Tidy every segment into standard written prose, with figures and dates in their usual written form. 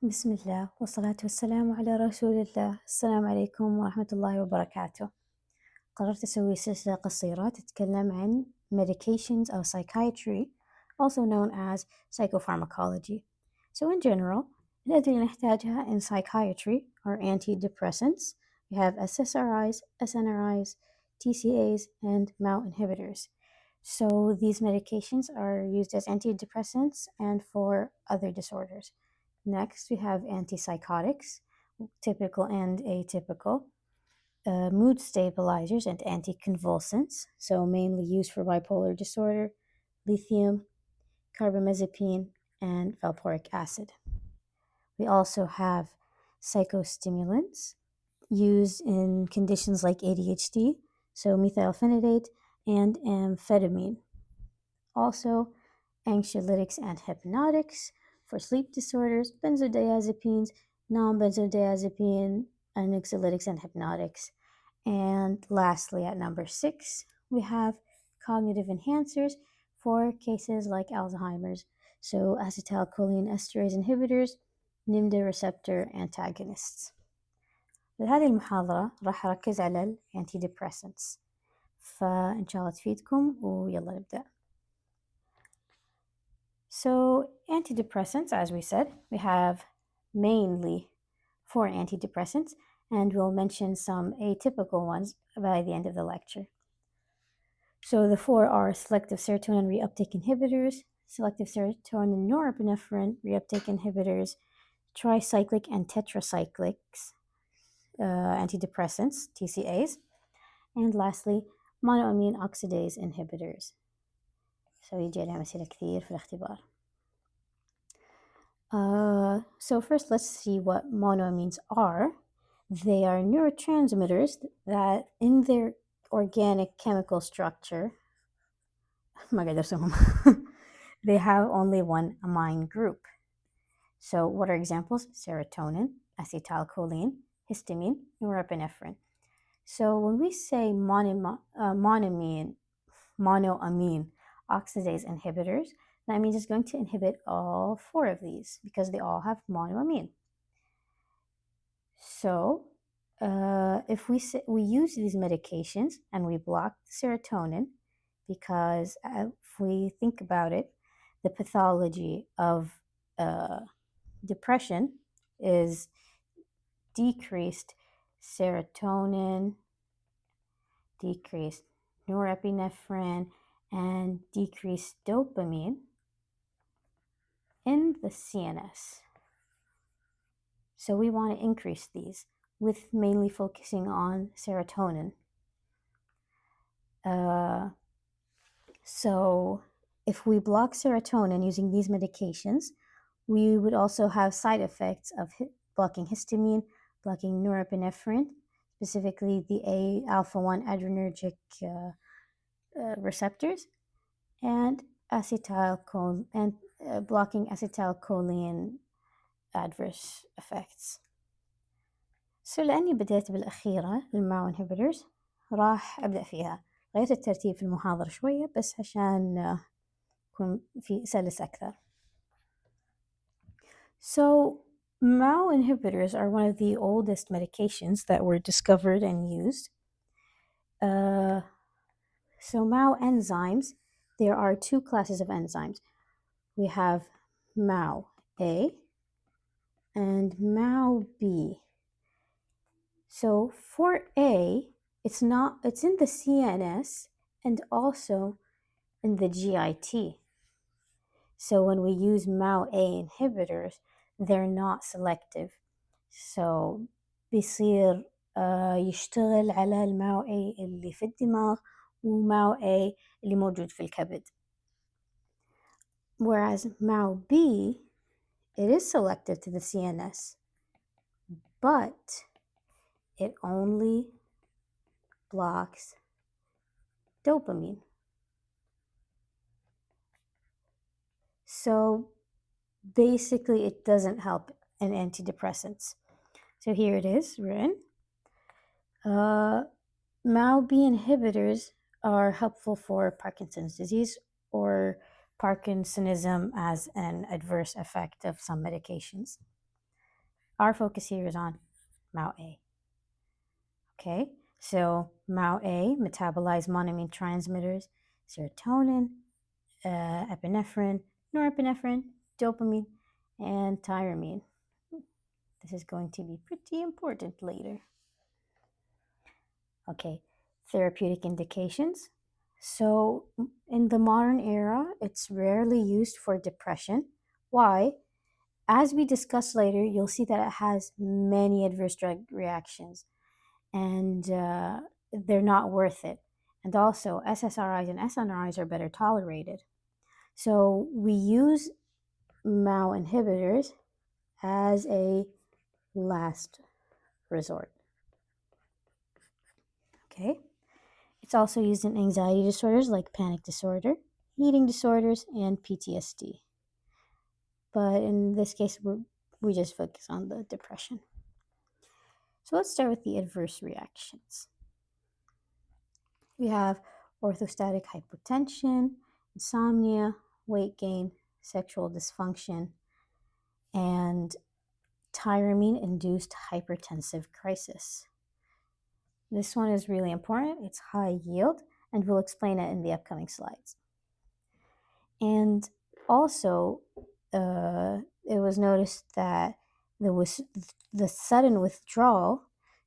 بسم الله والصلاة والسلام على رسول الله. السلام عليكم ورحمة الله وبركاته. قررت أسوي سلسلة قصيرة تتكلم عن medications أو psychiatry, also known as psychopharmacology. So in general, الأدوية اللي نحتاجها in psychiatry are antidepressants. We have SSRIs, SNRIs, TCAs, and MAO inhibitors. So these medications are used as antidepressants and for other disorders. Next, we have antipsychotics, typical and atypical, mood stabilizers and anticonvulsants, so mainly used for bipolar disorder, lithium, carbamazepine, and valproic acid. We also have psychostimulants used in conditions like ADHD, so methylphenidate and amphetamine. Also, anxiolytics and hypnotics for sleep disorders, benzodiazepines, non-benzodiazepine, anxiolytics and hypnotics. And lastly, at number 6, we have cognitive enhancers for cases like Alzheimer's, so acetylcholine esterase inhibitors, NMDA receptor antagonists. لهذه المحاضرة راح أركز على antidepressants، فإن شاء الله تفيدكم ويلا نبدأ. So antidepressants, as we said, we have mainly 4 antidepressants, and we'll mention some atypical ones by the end of the lecture. So the 4 are selective serotonin reuptake inhibitors, selective serotonin norepinephrine reuptake inhibitors, tricyclic and tetracyclics antidepressants, TCAs, and lastly, monoamine oxidase inhibitors. So يجي عليها أسئلة كثير في الاختبار. So first, let's see what monoamines are. They are neurotransmitters that in their organic chemical structure, they have only one amine group. So what are examples? Serotonin, acetylcholine, histamine, norepinephrine. So when we say monoamine oxidase inhibitors, that means it's going to inhibit all 4 of these because they all have monoamine. So if we use these medications and we block serotonin, because if we think about it, the pathology of depression is decreased serotonin, decreased norepinephrine, and decreased dopamine in the CNS. So we want to increase these with mainly focusing on serotonin. So if we block serotonin using these medications, we would also have side effects of blocking histamine, blocking norepinephrine, specifically the alpha-1 adrenergic receptors, and blocking acetylcholine adverse effects. So لأني بديت بالأخيرة الماو inhibitors راح أبدأ فيها. غيرت الترتيب في المحاضرة شوية بس عشان يكون في سلس أكثر. So MAO inhibitors are one of the oldest medications that were discovered and used. So MAO enzymes, there are 2 classes of enzymes. We have MAO-A and MAO-B. So for A, it's in the CNS and also in the GIT. So when we use MAO-A inhibitors, they're not selective. So بيصير يشتغل على الماو-A اللي في الدماغ وماو-A اللي موجود في الكبد. Whereas MAO-B, it is selective to the CNS, but it only blocks dopamine. So basically it doesn't help in antidepressants. So here it is written. MAO-B inhibitors are helpful for Parkinson's disease or Parkinsonism as an adverse effect of some medications. our focus here is on MAOA. Okay, so MAOA metabolize monoamine transmitters, serotonin, epinephrine, norepinephrine, dopamine, and tyramine. This is going to be pretty important later. Okay, therapeutic indications. So in the modern era, it's rarely used for depression. Why? As we discuss later, you'll see that it has many adverse drug reactions, and they're not worth it. And also, SSRIs and SNRIs are better tolerated. So we use MAO inhibitors as a last resort. Okay. It's also used in anxiety disorders like panic disorder, eating disorders, and PTSD. But in this case, we just focus on the depression. So let's start with the adverse reactions. We have orthostatic hypotension, insomnia, weight gain, sexual dysfunction, and tyramine-induced hypertensive crisis. This one is really important. It's high yield, and we'll explain it in the upcoming slides. And also, it was noticed that the sudden withdrawal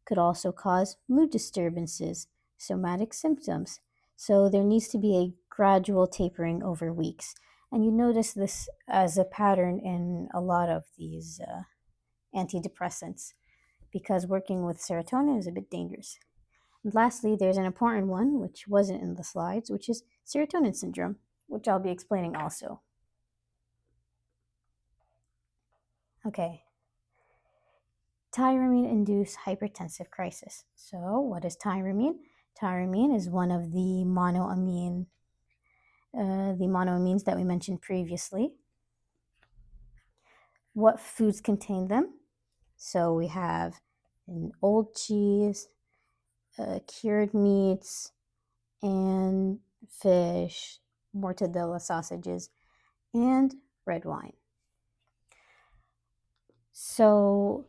could also cause mood disturbances, somatic symptoms. So there needs to be a gradual tapering over weeks. And you notice this as a pattern in a lot of these antidepressants, because working with serotonin is a bit dangerous. And lastly, there's an important one, which wasn't in the slides, which is serotonin syndrome, which I'll be explaining also. Okay. Tyramine-induced hypertensive crisis. So what is tyramine? Tyramine is one of the monoamines that we mentioned previously. What foods contain them? So we have an old cheese, cured meats, and fish, mortadella sausages, and red wine. So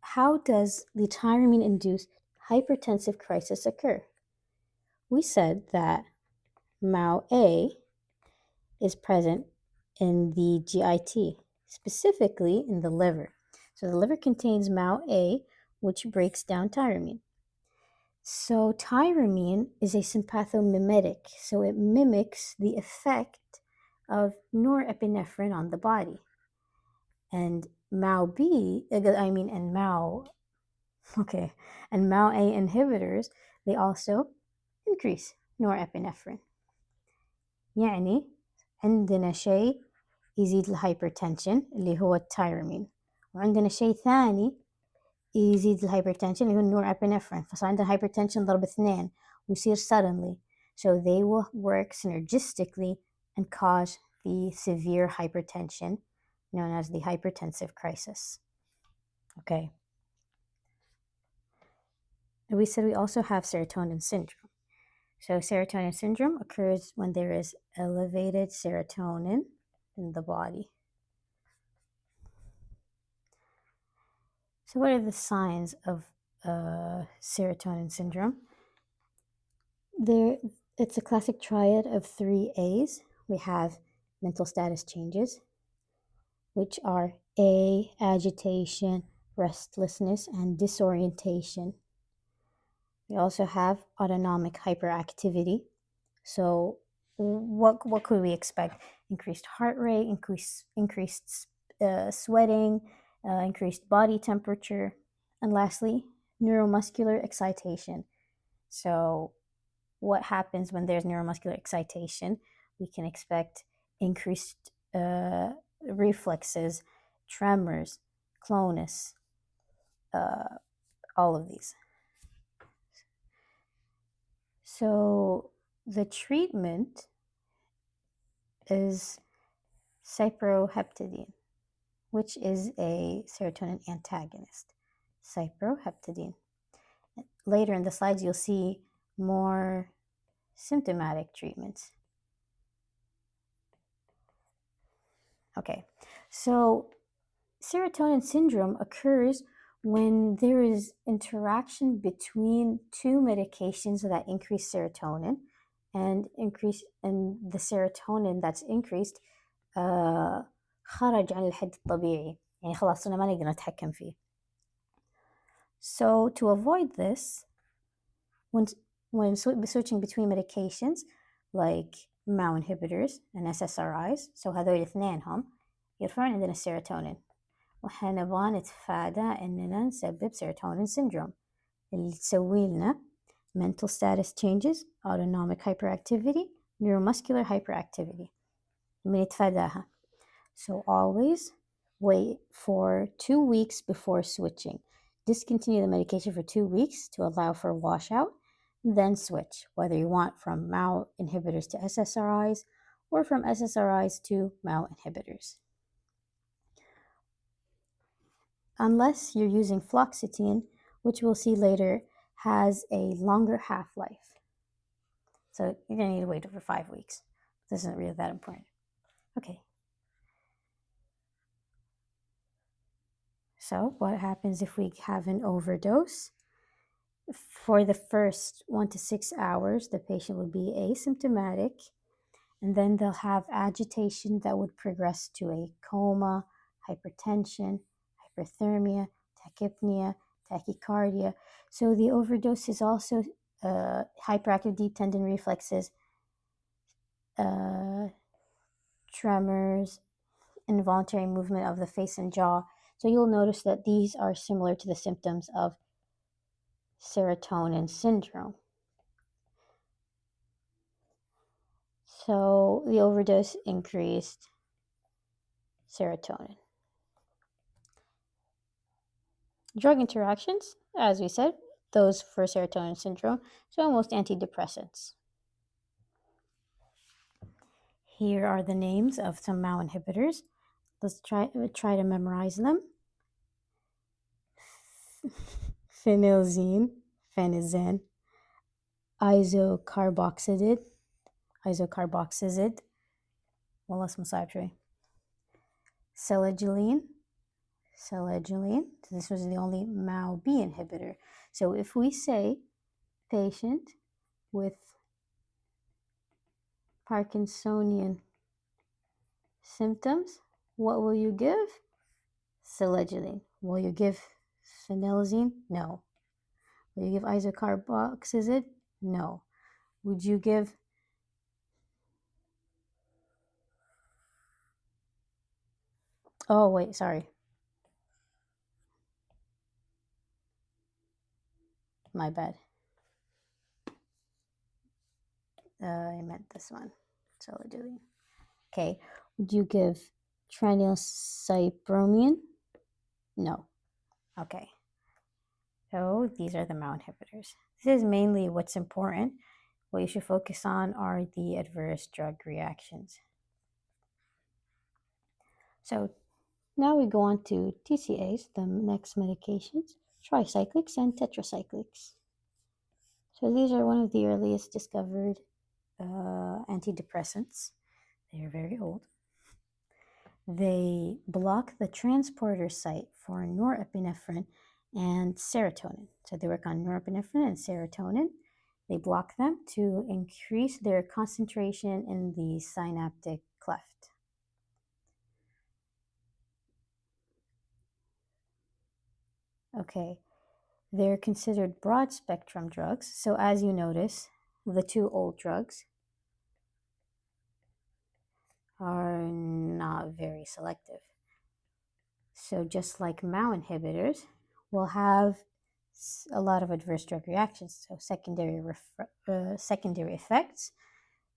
how does the tyramine-induced hypertensive crisis occur? We said that MAOA is present in the GIT, specifically in the liver. So the liver contains MAOA, which breaks down tyramine. So tyramine is a sympathomimetic, so it mimics the effect of norepinephrine on the body. And MAO-A inhibitors, they also increase norepinephrine. يعني عندنا شيء يزيد الهايبرتنشن اللي هو التايرمين، وعندنا شيء ثاني يزيد الهايبرتنشن اللي هو النورابinephrine. فصار عندنا hypertension ضرب 2 ويصير suddenly. So they will work synergistically and cause the severe hypertension known as the hypertensive crisis. Okay. And we said we also have serotonin syndrome. So serotonin syndrome occurs when there is elevated serotonin in the body. So what are the signs of serotonin syndrome? It's a classic triad of 3 A's. We have mental status changes, which are A, agitation, restlessness, and disorientation. We also have autonomic hyperactivity. So what could we expect? Increased heart rate, increased sweating, increased body temperature, and lastly, neuromuscular excitation. So what happens when there's neuromuscular excitation? We can expect increased reflexes, tremors, clonus, all of these. So the treatment is cyproheptadine, which is a serotonin antagonist. Cyproheptadine. Later in the slides, you'll see more symptomatic treatments. Okay, so serotonin syndrome occurs when there is interaction between two medications that increase serotonin and the serotonin that's increased خرج عن الحد الطبيعي يعني خلاص صرنا ما نقدر نتحكم فيه. So to avoid this, when switching between medications like MAO inhibitors and SSRIs, so هذول اثنينهم يرفعون عندنا السيروتونين، وإحنا نبغى نتفادى إننا نسبب serotonin syndrome اللي تسوي لنا mental status changes, autonomic hyperactivity, neuromuscular hyperactivity. بنتفاداها. So always wait for 2 weeks before switching. Discontinue the medication for 2 weeks to allow for washout, then switch, whether you want from MAO inhibitors to SSRIs or from SSRIs to MAO inhibitors. Unless you're using fluoxetine, which we'll see later, has a longer half-life. So you're going to need to wait over 5 weeks. This isn't really that important. Okay. So what happens if we have an overdose? For the first 1 to 6 hours, the patient will be asymptomatic, and then they'll have agitation that would progress to a coma, hypertension, hyperthermia, tachypnea, tachycardia. So the overdose is also hyperactive deep tendon reflexes, tremors, involuntary movement of the face and jaw. So you'll notice that these are similar to the symptoms of serotonin syndrome. So the overdose increased serotonin. Drug interactions, as we said, those for serotonin syndrome, so most antidepressants. Here are the names of some MAO inhibitors. Let's try to memorize them. Phenelzine, phenazine, isocarboxazid, والله اسمه صعب شوي. Selegiline. This was the only MAO-B inhibitor. So if we say patient with Parkinsonian symptoms, what will you give? Selegiline. Will you give phenelzine? No. Will you give isocarboxazid? No. Would you give oh wait, sorry. My bad. I meant this one. Selegiline. Okay. Would you give tranylcypromine? No. Okay. So these are the MAO inhibitors. This is mainly what's important. What you should focus on are the adverse drug reactions. So now we go on to TCAs, the next medications, tricyclics and tetracyclics. So these are one of the earliest discovered antidepressants. They are very old. They block the transporter site for norepinephrine and serotonin. So they work on norepinephrine and serotonin. They block them to increase their concentration in the synaptic cleft. Okay, they're considered broad spectrum drugs. So as you notice, the two old drugs are not very selective. So just like MAO inhibitors, will have a lot of adverse drug reactions. So secondary effects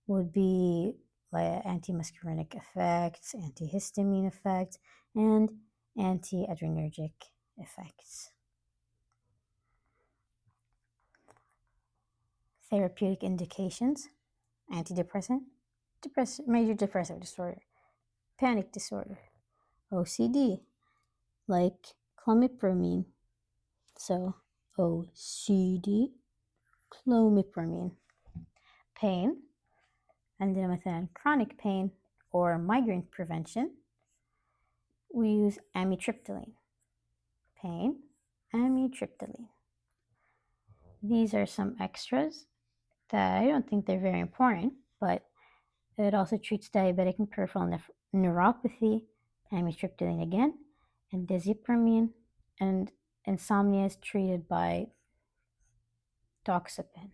would be like antimuscarinic effects, antihistamine effects, and antiadrenergic effects. Therapeutic indications: antidepressant, major depressive disorder, panic disorder, OCD, like clomipramine. So OCD, clomipramine. Pain, عندنا مثلا chronic pain or migraine prevention, we use amitriptyline. Pain, amitriptyline. These are some extras that I don't think they're very important, but it also treats diabetic and peripheral neuropathy, amitriptyline again, and diazepamine, and insomnia is treated by doxepin.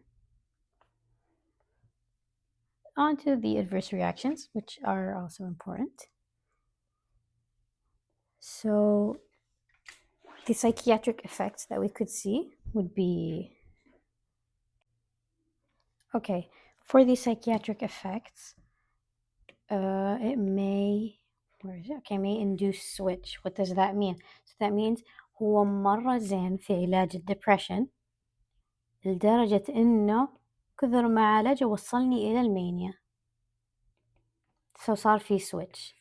On to the adverse reactions, which are also important. So the psychiatric effects that we could see would be, okay, for the psychiatric effects, it may, may induce switch. What does that mean? So that means هو مرة زين في علاج الدبريشن لدرجة إنه كثر ما عالجه وصلني إلى المانيا. صار في switch.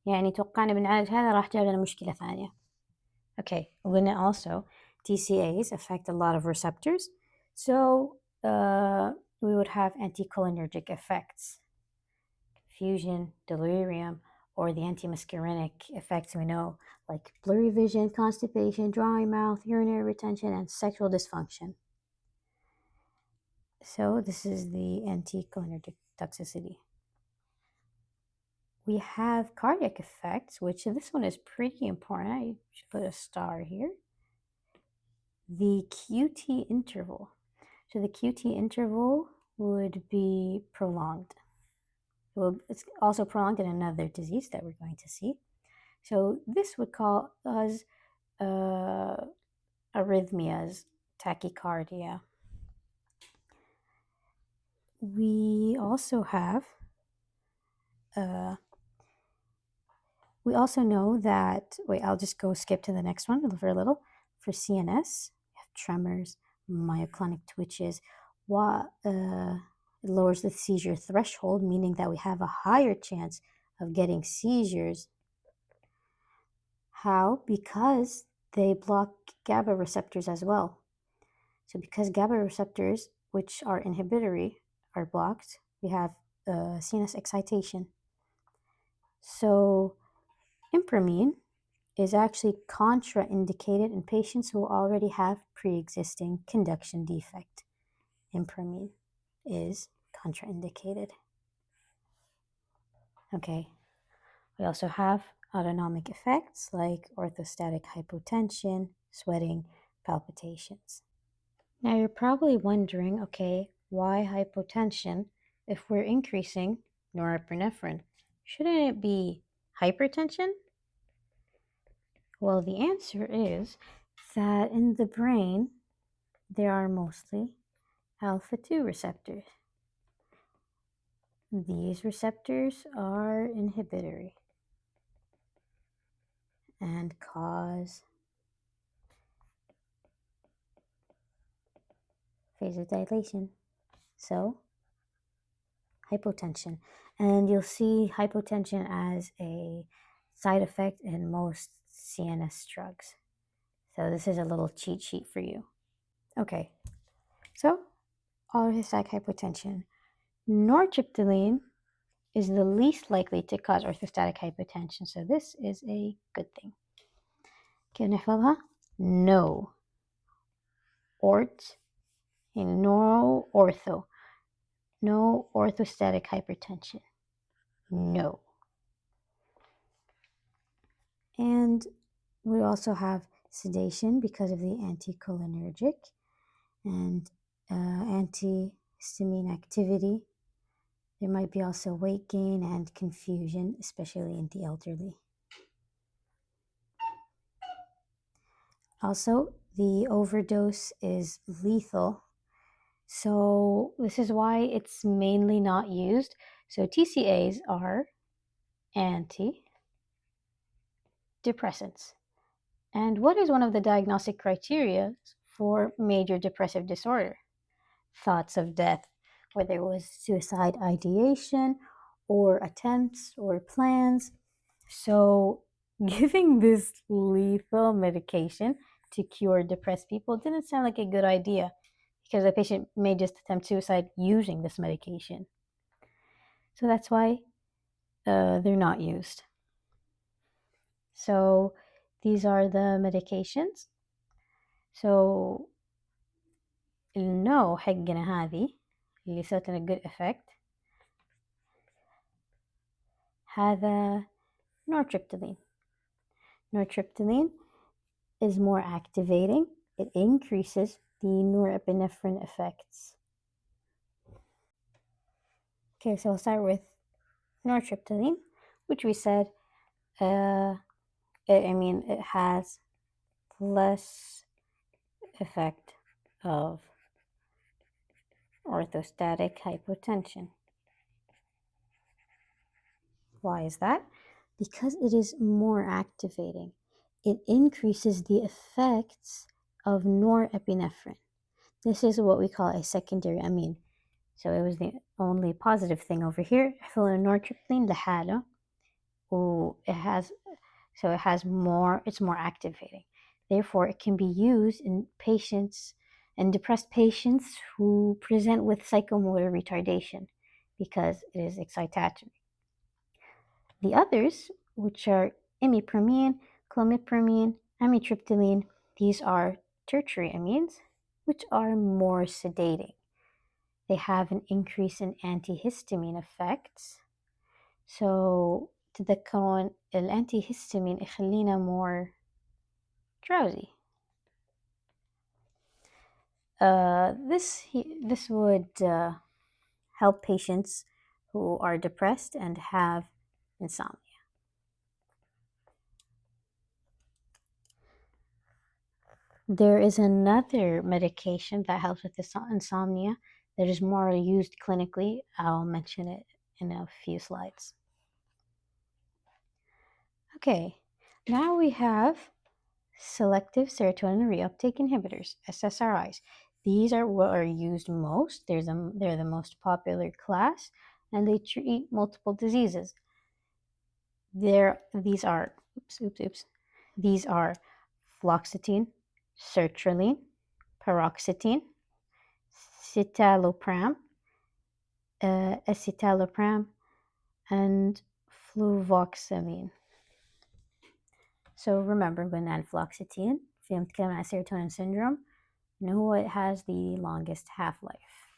يعني توقعنا بنعالج هذا راح جاب لنا مشكلة ثانية. Okay, when also TCAs affect a lot of receptors, so we would have anticholinergic effects, confusion, delirium, or the antimuscarinic effects we know, like blurry vision, constipation, dry mouth, urinary retention, and sexual dysfunction. So this is the anticholinergic toxicity. We have cardiac effects, which this one is pretty important. I should put a star here. The QT interval. So the QT interval would be prolonged. Well, it's also prolonged in another disease that we're going to see. So this would cause arrhythmias, tachycardia. We also have, we also know that, wait, I'll just go skip to the next one for a little. For CNS, we have tremors, myoclonic twitches. It lowers the seizure threshold, meaning that we have a higher chance of getting seizures. How? Because they block GABA receptors as well. So because GABA receptors, which are inhibitory, are blocked, we have CNS excitation. So impramine is actually contraindicated in patients who already have pre-existing conduction defect. Impramine is contraindicated. Okay, we also have autonomic effects like orthostatic hypotension, sweating, palpitations. Now you're probably wondering, okay, why hypotension if we're increasing norepinephrine? Shouldn't it be hypertension? Well, the answer is that in the brain, there are mostly alpha-2 receptors. These receptors are inhibitory and cause vasodilation. So, hypotension. And you'll see hypotension as a side effect in most CNS drugs. So this is a little cheat sheet for you. Okay, so orthostatic hypotension. Nortriptyline is the least likely to cause orthostatic hypotension, so this is a good thing. كيف نحفظها؟ No. Ort and no ortho. No orthostatic hypertension. No. And we also have sedation because of the anticholinergic and antihistamine activity. There might be also weight gain and confusion, especially in the elderly. Also, the overdose is lethal. So this is why it's mainly not used. So TCAs are antidepressants. And what is one of the diagnostic criteria for major depressive disorder? Thoughts of death, whether it was suicide ideation or attempts or plans. So giving this lethal medication to cure depressed people didn't sound like a good idea because the patient may just attempt suicide using this medication. So that's why they're not used. So these are the medications. So النو حقنا هذه اللي سوت لنا good effect هذا nortriptyline. Nortriptyline is more activating. It increases the norepinephrine effects. Okay, so we'll start with nortriptyline, which we said, it has less effect of orthostatic hypotension. Why is that? Because it is more activating. It increases the effects of norepinephrine. This is what we call a secondary amine. So it was the only positive thing over here. Nortriptyline لحاله. It's more activating. Therefore, it can be used in depressed patients who present with psychomotor retardation because it is excitatory. The others, which are imipramine, clomipramine, amitriptyline, these are tertiary amines, which are more sedating. They have an increase in antihistamine effects. So تذكرون الانتيهستامين يخلينا more drowsy. This would help patients who are depressed and have insomnia. There is another medication that helps with insomnia that is more used clinically. I'll mention it in a few slides. Okay, now we have selective serotonin reuptake inhibitors, SSRIs. These are what are used most. They're the most popular class, and they treat multiple diseases. These are fluoxetine, sertraline, paroxetine, citalopram, escitalopram, and fluvoxamine. So remember, قلنا fluoxetine في يوم نتكلم عن serotonin syndrome إنه it has the longest half-life.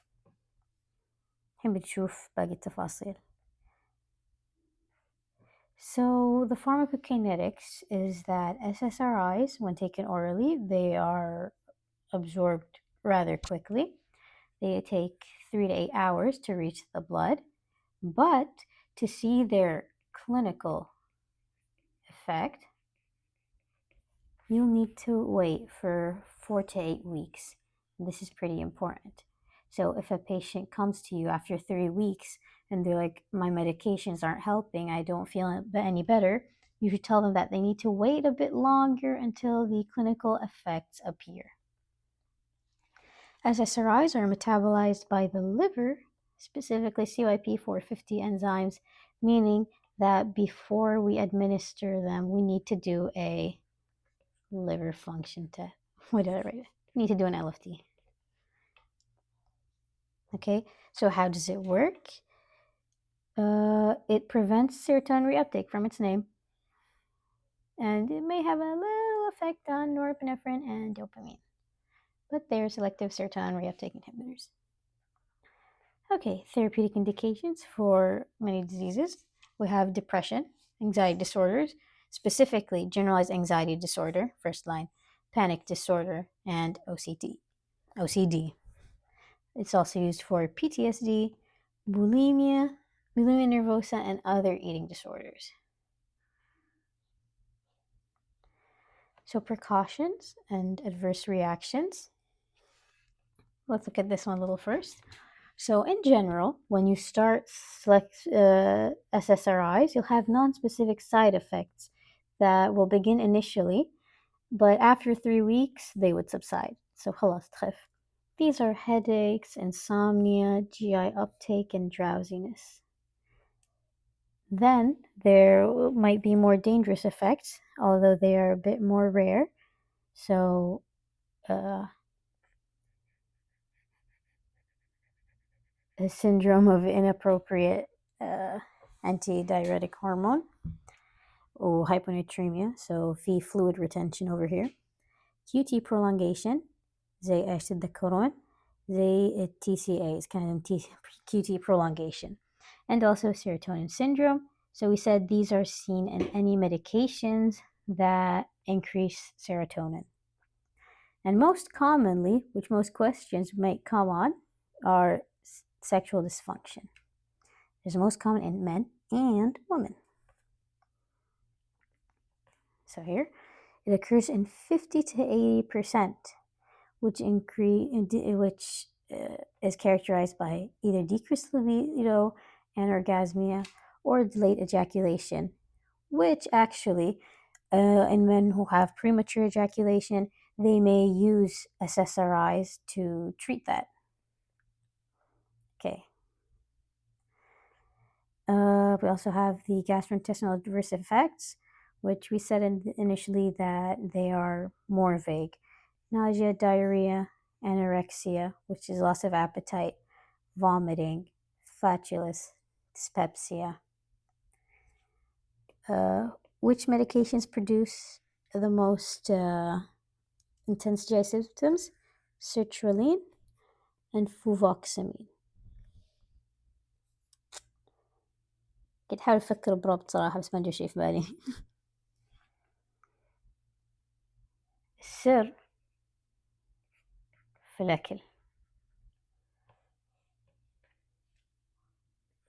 الحين بنشوف باقي التفاصيل. So the pharmacokinetics is that SSRIs, when taken orally, they are absorbed rather quickly. They take 3 to 8 hours to reach the blood, but to see their clinical effect, you'll need to wait for 4 to 8 weeks. This is pretty important. So if a patient comes to you after 3 weeks and they're like, my medications aren't helping, I don't feel any better, you should tell them that they need to wait a bit longer until the clinical effects appear. SSRIs are metabolized by the liver, specifically CYP450 enzymes, meaning that before we administer them, we need to do a liver function test. What did I write? We need to do an LFT. Okay, so how does it work? It prevents serotonin reuptake from its name, and it may have a little effect on norepinephrine and dopamine, but they're selective serotonin reuptake inhibitors. Okay, therapeutic indications for many diseases. We have depression, anxiety disorders, specifically generalized anxiety disorder, first line, panic disorder, and OCD. It's also used for PTSD, bulimia nervosa, and other eating disorders. So precautions and adverse reactions. Let's look at this one a little first. So in general, when you start SSRIs, you'll have non-specific side effects that will begin initially, but after 3 weeks, they would subside. So خلاص تخف. These are headaches, insomnia, GI uptake, and drowsiness. Then there might be more dangerous effects, although they are a bit more rare. So a syndrome of inappropriate antidiuretic hormone, hyponatremia, so في fluid retention over here. QT prolongation زي ايش تتذكرون؟ زي TCAs كان QT prolongation. And also serotonin syndrome. So we said these are seen in any medications that increase serotonin. And most commonly, which most questions might come on, are sexual dysfunction. It's most common in men and women. So here, it occurs in 50 to 80%, which is characterized by either decreased libido, anorgasmia, or delayed ejaculation, which actually, in men who have premature ejaculation, they may use SSRIs to treat that. Okay. We also have the gastrointestinal adverse effects, which we said initially that they are more vague. Nausea, diarrhea, anorexia, which is loss of appetite, vomiting, flatulence, dyspepsia. Which medications produce the most intense GI symptoms? Sertraline and fluvoxamine. كنت حاول أفكر بربط صراحة بس ما جا شي في بالي. السر في الأكل.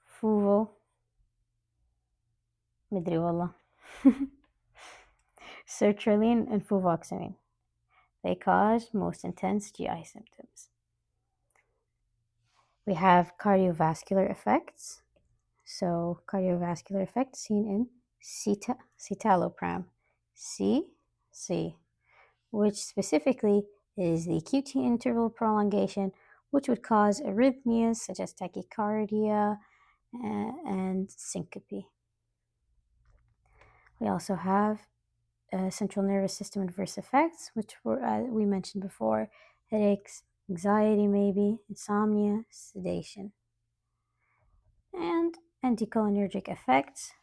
فوفو مدري والله. Sertraline and fluvoxamine. They cause most intense GI symptoms. We have cardiovascular effects. So cardiovascular effects seen in citalopram, C, which specifically is the QT interval prolongation, which would cause arrhythmias such as tachycardia and syncope. We also have central nervous system adverse effects, which we mentioned before: headaches, anxiety, maybe insomnia, sedation, and anticholinergic effects: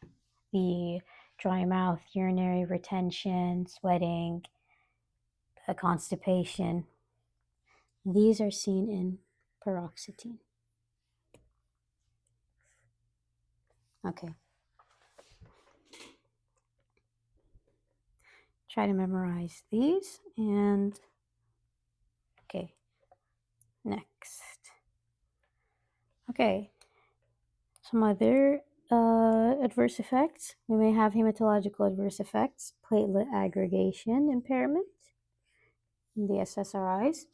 the dry mouth, urinary retention, sweating, constipation. These are seen in paroxetine. Okay. Try to memorize these and okay. Next. Okay. Some other adverse effects. We may have hematological adverse effects, platelet aggregation impairment in the SSRIs,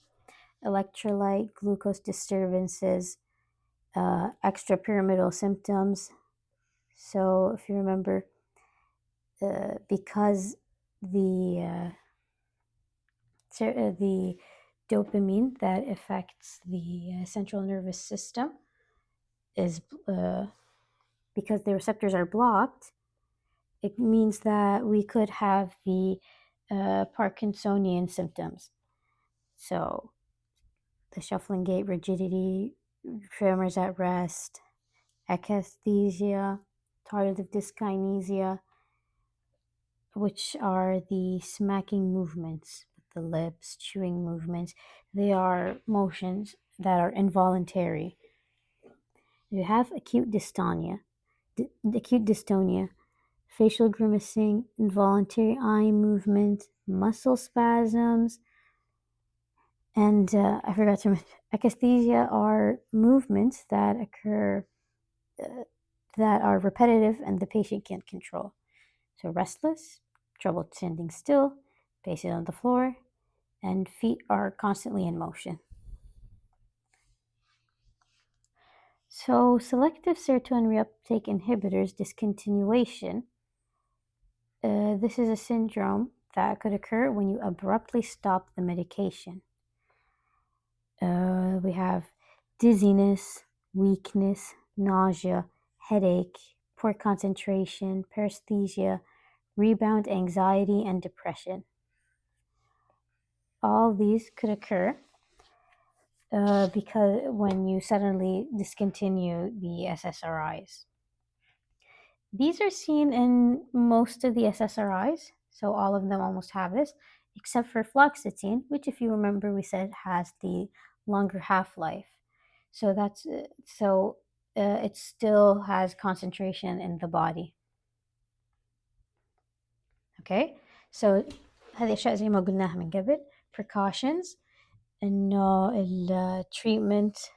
electrolyte glucose disturbances, extrapyramidal symptoms. So if you remember, because the dopamine that affects the central nervous system is because the receptors are blocked, it means that we could have the Parkinsonian symptoms. So the shuffling gait, rigidity, tremors at rest, akathisia, tardive dyskinesia, which are the smacking movements with the lips, chewing movements. They are motions that are involuntary. You have acute dystonia, facial grimacing, involuntary eye movement, muscle spasms, and I forgot to mention, akathisia are movements that occur that are repetitive and the patient can't control. So restless, trouble standing still, pacing on the floor, and feet are constantly in motion. So selective serotonin reuptake inhibitors discontinuation. This is a syndrome that could occur when you abruptly stop the medication. We have dizziness, weakness, nausea, headache, poor concentration, paresthesia, rebound anxiety, and depression. All these could occur because when you suddenly discontinue the SSRIs. These are seen in most of the SSRIs, so all of them almost have this, except for fluoxetine, which, if you remember, we said has the longer half-life. So it still has concentration in the body. Okay, so هذه أشياء زي ما قلناها من قبل. Precautions إنه treatment,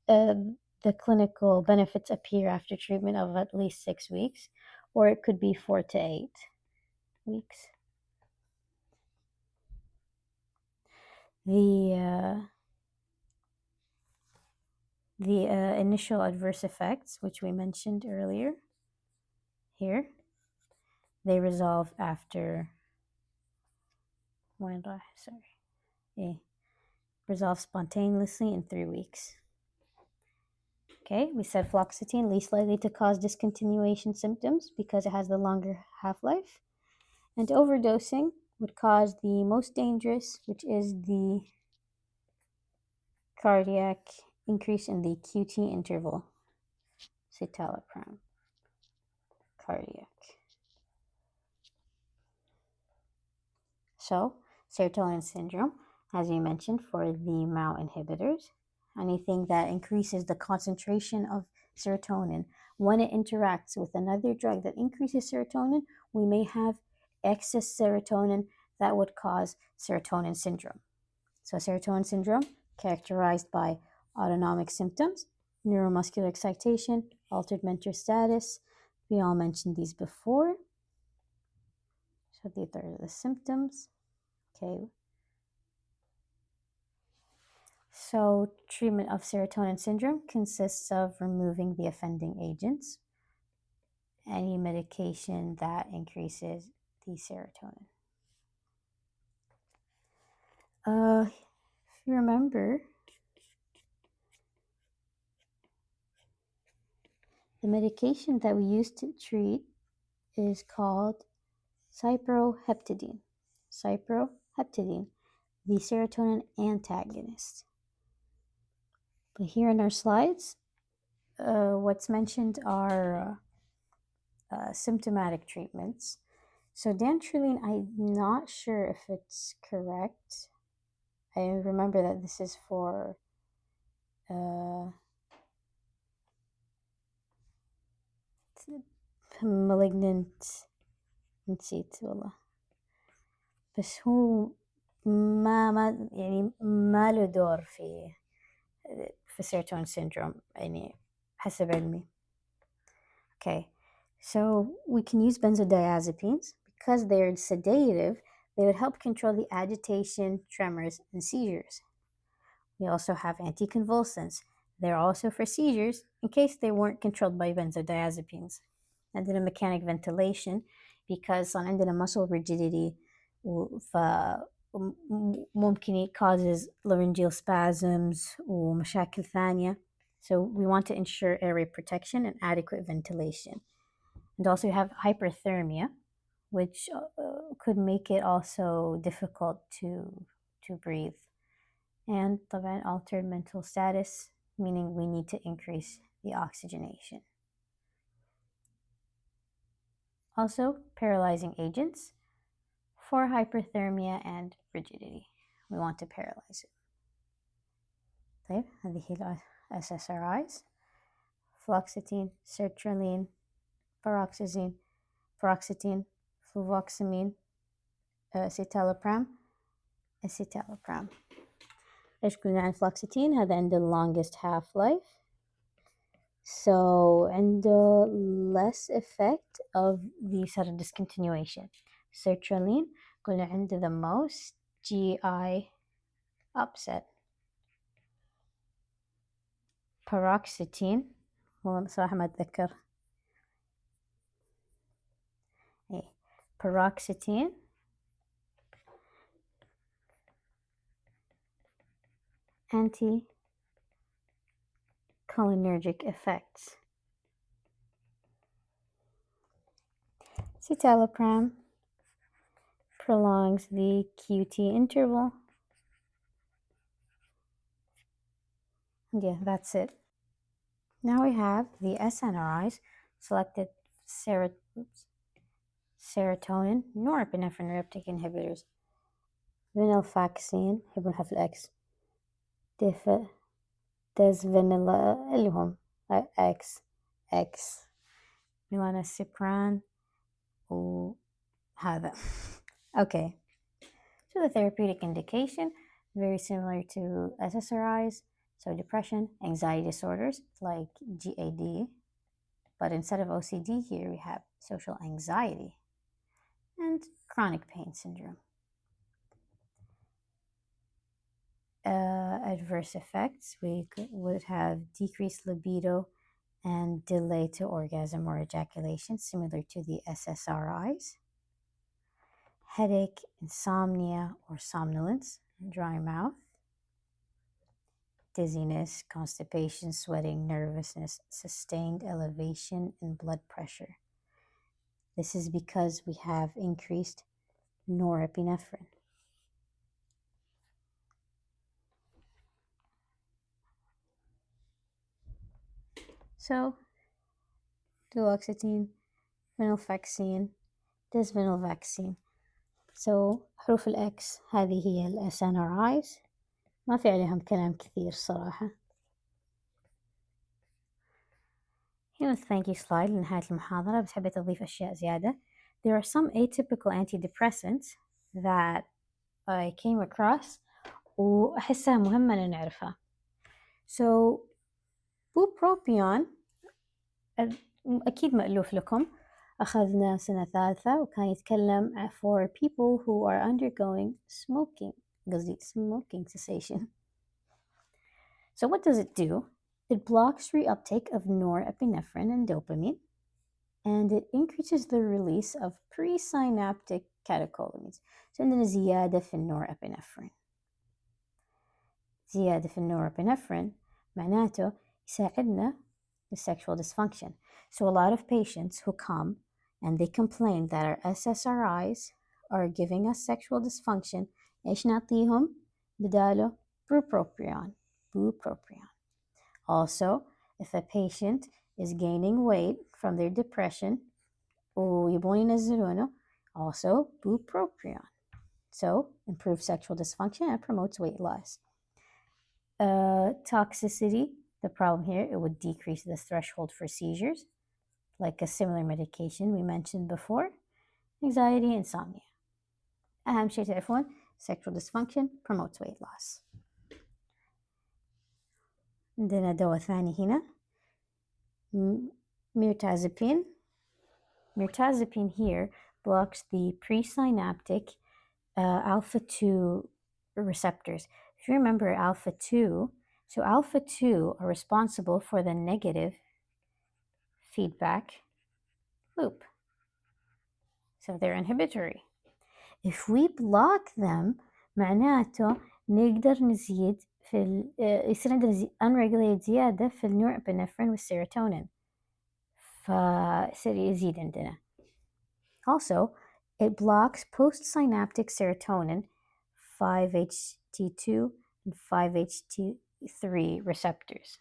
the clinical benefits appear after treatment of at least 6 weeks, or it could be 4 to 8 weeks. The initial adverse effects, which we mentioned earlier here, they resolve after resolve spontaneously in 3 weeks. Okay, we said fluoxetine least likely to cause discontinuation symptoms because it has the longer half-life, and overdosing would cause the most dangerous, which is the cardiac increase in the QT interval. Citalopram, cardiac. So, serotonin syndrome, as we mentioned, for the MAO inhibitors, anything that increases the concentration of serotonin. When it interacts with another drug that increases serotonin, we may have excess serotonin that would cause serotonin syndrome. So serotonin syndrome, characterized by autonomic symptoms, neuromuscular excitation, altered mental status. We all mentioned these before. So these are the symptoms. Okay. So treatment of serotonin syndrome consists of removing the offending agents, any medication that increases the serotonin. If you remember, the medication that we use to treat is called cyproheptadine. Cyproheptadine, the serotonin antagonist. But here in our slides, what's mentioned are symptomatic treatments. So dantrolene, I'm not sure if it's correct. I remember that this is for malignant، نسيت والله، بس هو ما يعني ما له دور في serotonin syndrome يعني حسب علمي. Okay, so we can use benzodiazepines because they're sedative. They would help control the agitation, tremors, and seizures. We also have anticonvulsants. They're also for seizures in case they weren't controlled by benzodiazepines. And then a mechanic ventilation because عندنا muscle rigidity ممكن it causes laryngeal spasms ومشاكل ثانية. So we want to ensure airway protection and adequate ventilation. And also you have hyperthermia, which could make it also difficult to breathe. And طبعا altered mental status, meaning we need to increase the oxygenation. Also, paralyzing agents for hyperthermia and rigidity. We want to paralyze it. طيب هذه هي SSRIs: fluoxetine, sertraline, paroxetine, fluvoxamine, citalopram, escitalopram. إيش قلنا عن fluoxetine؟ هذا عنده longest half-life. So عنده less effect of the sudden discontinuation. Sertraline قلنا عنده the most GI upset. Paroxetine والله صراحة ما أتذكر. Paroxetine anticholinergic effects. Citalopram prolongs the QT interval. Yeah, that's it. Now we have the SNRIs, Selective serotonin norepinephrine reuptake inhibitors venlafaxine يبون حرف الإكس ديزفينيلا اللي هم إكس ميلانوسيبران وهذا. Okay, so the therapeutic indication, very similar to SSRIs, so depression, anxiety disorders like GAD, but instead of OCD here we have social anxiety and chronic pain syndrome. Adverse effects, we would have decreased libido and delay to orgasm or ejaculation, similar to the SSRIs. Headache, insomnia or somnolence, dry mouth. Dizziness, constipation, sweating, nervousness, sustained elevation in blood pressure. This is because we have increased norepinephrine. So, duloxetine, venlafaxine, desvenlafaxine. So حروف الإكس هذه هي ال SNRIs، ما في عليهم كلام كثير صراحة. هنا thank you slide لنهاية المحاضرة، بس حبيت أضيف أشياء زيادة. There are some atypical antidepressants that I came across وأحسها مهمة إن نعرفها. So bupropion أكيد مألوف لكم، أخذنا سنة ثالثة وكان يتكلم for people who are undergoing smoking cessation. So what does it do? It blocks reuptake of norepinephrine and dopamine, and it increases the release of presynaptic catecholamines. So عندنا زيادة في النورابinephrine. زيادة في النورابinephrine معناته يساعدنا sexual dysfunction. So a lot of patients who come and they complain that our SSRIs are giving us sexual dysfunction, إيش نعطيهم بداله؟ bupropion. Also, if a patient is gaining weight from their depression ويبون ينزلونه, also bupropion. So improves sexual dysfunction and promotes weight loss. Toxicity, the problem here, it would decrease the threshold for seizures, like a similar medication we mentioned before. Anxiety, insomnia. أهم شيء تعرفون, sexual dysfunction promotes weight loss. عندنا دواء ثاني هنا, mirtazapine. Mirtazapine here blocks the presynaptic alpha-2 receptors. If you remember alpha-2, so alpha-2 are responsible for the negative feedback loop. So they're inhibitory. If we block them, معناته نقدر نزيد في يصير عندنا unregulated زيادة في النورابinephrine والسيروتونين. فيصير يزيد عندنا. Also, it blocks postsynaptic serotonin 5-HT2 and 5-HT3 receptors.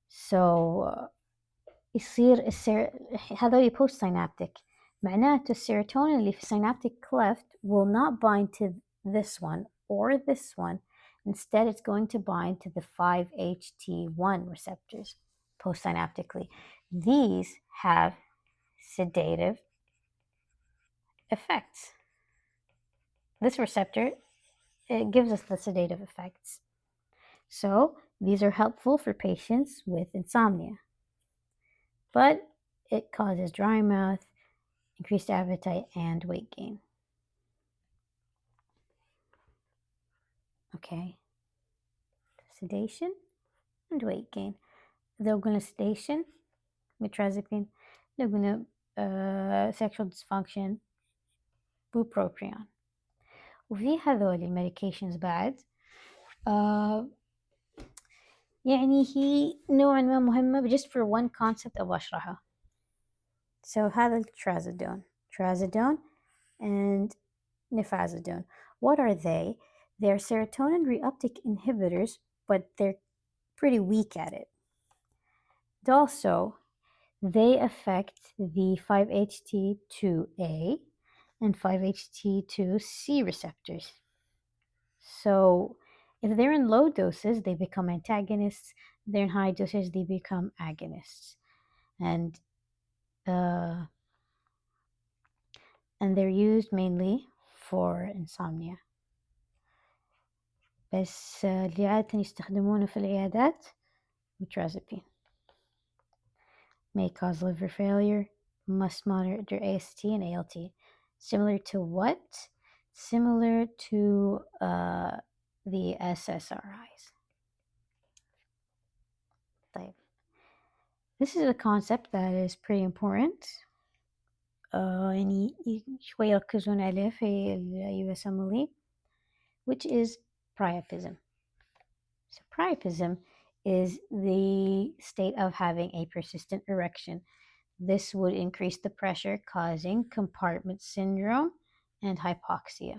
So يصير هذول postsynaptic. معناته السيروتونين اللي في synaptic cleft will not bind to this one or this one. Instead, it's going to bind to the 5-HT1 receptors postsynaptically. These have sedative effects. This receptor, it gives us the sedative effects. So these are helpful for patients with insomnia. But it causes dry mouth, increased appetite, and weight gain. Okay. Sedation and weight gain. They're going to sedation, mirtazapine. They're going to sexual dysfunction, bupropion. وفي هذول medications بعد يعني هي نوعا ما مهمة just for one concept أبغى أشرحها. So هذا Trazadone and nefazodone. What are they? They're serotonin reuptake inhibitors, but they're pretty weak at it. And also, they affect the 5-HT2A and 5-HT2C receptors. So if they're in low doses, they become antagonists. If they're in high doses, they become agonists. And they're used mainly for insomnia. بس اللي عادة يستخدمونه في العيادات Trazadone. May cause liver failure, must monitor AST and ALT. Similar to what? Similar to the SSRIs. طيب. This is a concept that is pretty important. يعني شوي يركزون عليه في USMLE, which is priapism. So priapism is the state of having a persistent erection. This would increase the pressure, causing compartment syndrome and hypoxia.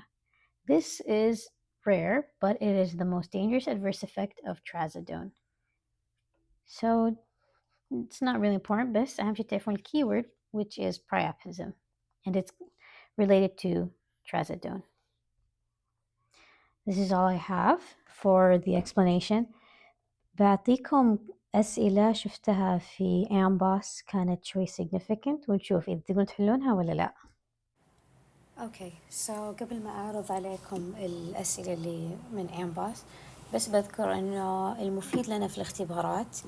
This is rare, but it is the most dangerous adverse effect of Trazadone. So it's not really important, but أهم شيء تعرفون الkeyword, which is priapism, and it's related to Trazadone. This is all I have for the explanation. بعطيكم أسئلة شفتها في أمباس كانت شوي significant ونشوف إذا تقدرون تحلونها ولا لا. Okay, so قبل ما أعرض عليكم الأسئلة اللي من أمباس بس بذكر إنه المفيد لنا في الاختبارات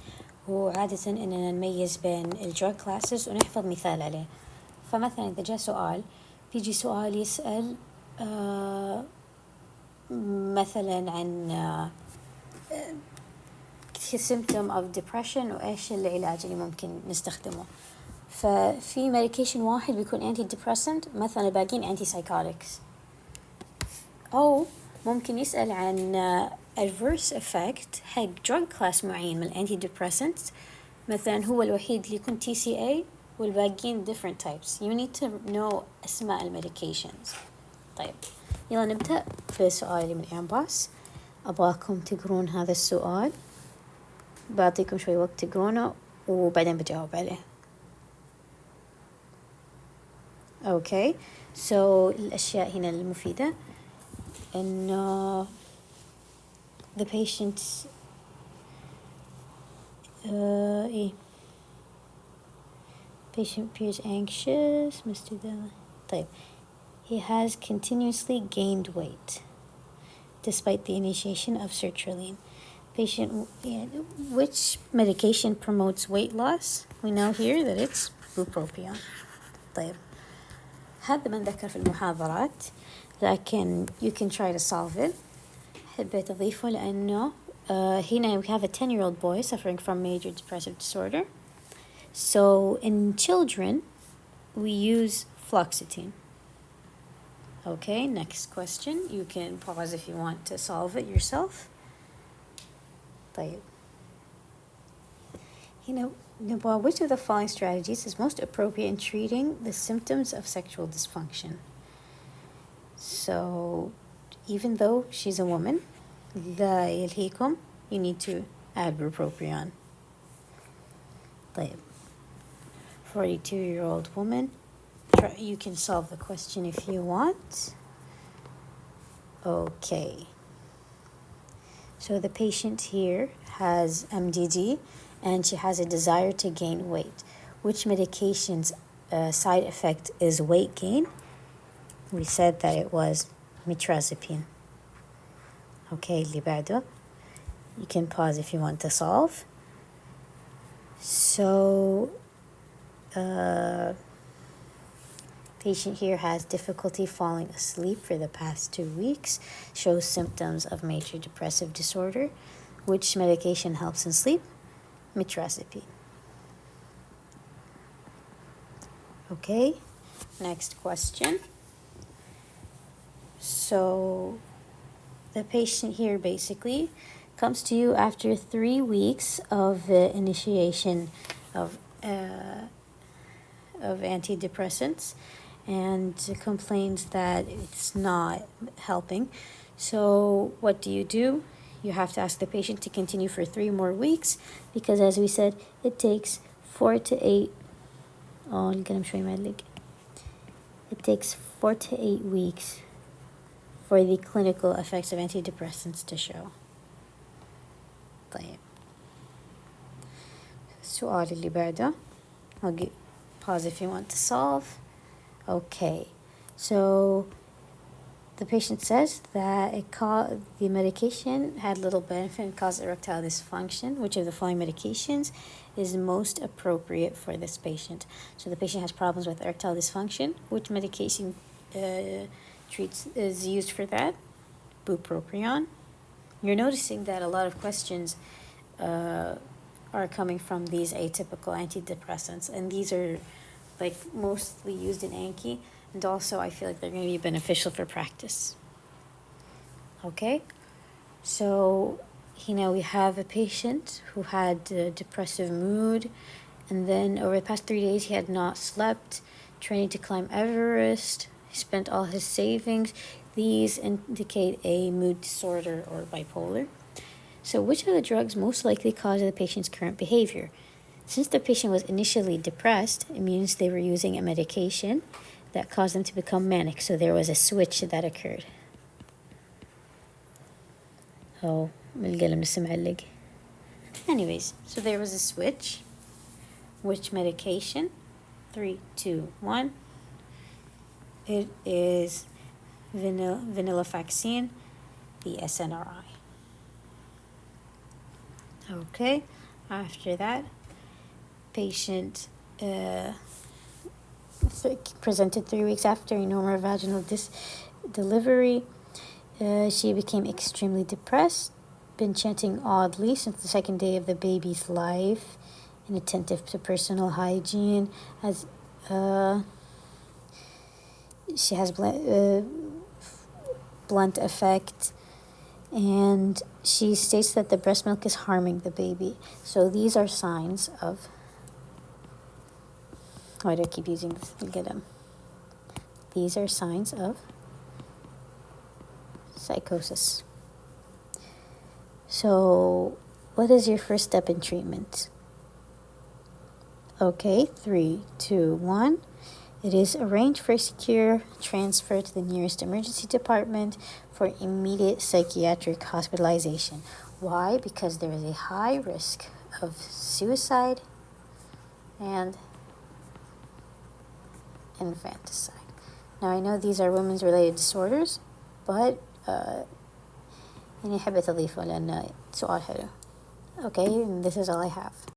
هو عادة إننا نميز بين الدراج كلاسز ونحفظ مثال عليه. فمثلا إذا جاء سؤال بيجي سؤال يسأل مثلا عن symptom of depression وإيش العلاج اللي ممكن نستخدمه. ففي medication واحد بيكون antidepressant مثلا الباقيين antipsychotics. أو ممكن يسأل عن adverse effect حق drug class معين من antidepressants مثلا هو الوحيد اللي يكون TCA والباقيين different types. You need to know أسماء المedications. طيب يلا نبدأ بسؤالي من أمباس. أبغاكم تقرون هذا السؤال، بعطيكم شوي وقت تقرونه وبعدين بجاوب عليه. Okay, so الأشياء هنا المفيدة إنه the patient patient appears anxious. Mr. Della. طيب, he has continuously gained weight despite the initiation of sertraline. Patient, which medication promotes weight loss? We know here that it's bupropion. طيب, هذا ما نذكر في المحاضرات لكن you can try to solve it. حبيت أضيفه لأنه هنا we have a 10-year-old boy suffering from major depressive disorder. So in children we use fluoxetine. Okay, next question. You can pause if you want to solve it yourself. طيب. Which of the following strategies is most appropriate in treating the symptoms of sexual dysfunction? So, even though she's a woman, لا يلهيكم, you need to add bupropion. طيب. 42-year-old woman, you can solve the question if you want. Okay. So the patient here has MDD and she has a desire to gain weight. Which medication's side effect is weight gain? We said that it was metrazapine. Okay, اللي بعده. You can pause if you want to solve. So, patient here has difficulty falling asleep for the past 2 weeks, shows symptoms of major depressive disorder. Which medication helps in sleep? Metrazapine. Okay, next question. So the patient here basically comes to you after 3 weeks of initiation of antidepressants and complains that it's not helping. So what do? You have to ask the patient to continue for 3 more weeks because, as we said, it takes 4 to 8 القلم شوي معلق. It takes 4 to 8 weeks for the clinical effects of antidepressants to show. طيب السؤال اللي بعده. I'll pause if you want to solve. Okay, so the patient says that the medication had little benefit and caused erectile dysfunction. Which of the following medications is most appropriate for this patient? So the patient has problems with erectile dysfunction. Which medication is used for that? Bupropion. You're noticing that a lot of questions are coming from these atypical antidepressants, and these are like mostly used in Anki, and also I feel like they're going to be beneficial for practice. Okay, so we have a patient who had depressive mood, and then over the past 3 days he had not slept, training to climb Everest. He spent all his savings. These indicate a mood disorder or bipolar. So which of the drugs most likely cause the patient's current behavior? Since the patient was initially depressed, it means they were using a medication that caused them to become manic. So there was a switch that occurred. Oh, القلم لسه معلق. Anyways, so there was a switch. Which medication? 3, 2, 1. It is venlafaxine, the SNRI. Okay, after that, patient presented 3 weeks after a normal vaginal delivery. She became extremely depressed, been chanting oddly since the second day of the baby's life, inattentive to personal hygiene, she has blunt affect, and she states that the breast milk is harming the baby. So these are signs of, why do I keep using this? These are signs of psychosis. So what is your first step in treatment? Okay, 3, 2, 1. It is arrange for a secure transfer to the nearest emergency department for immediate psychiatric hospitalization. Why? Because there is a high risk of suicide and infanticide. Now I know these are women's related disorders, but يعني حبيت أضيفه لأنه سؤال حلو. Okay, and this is all I have.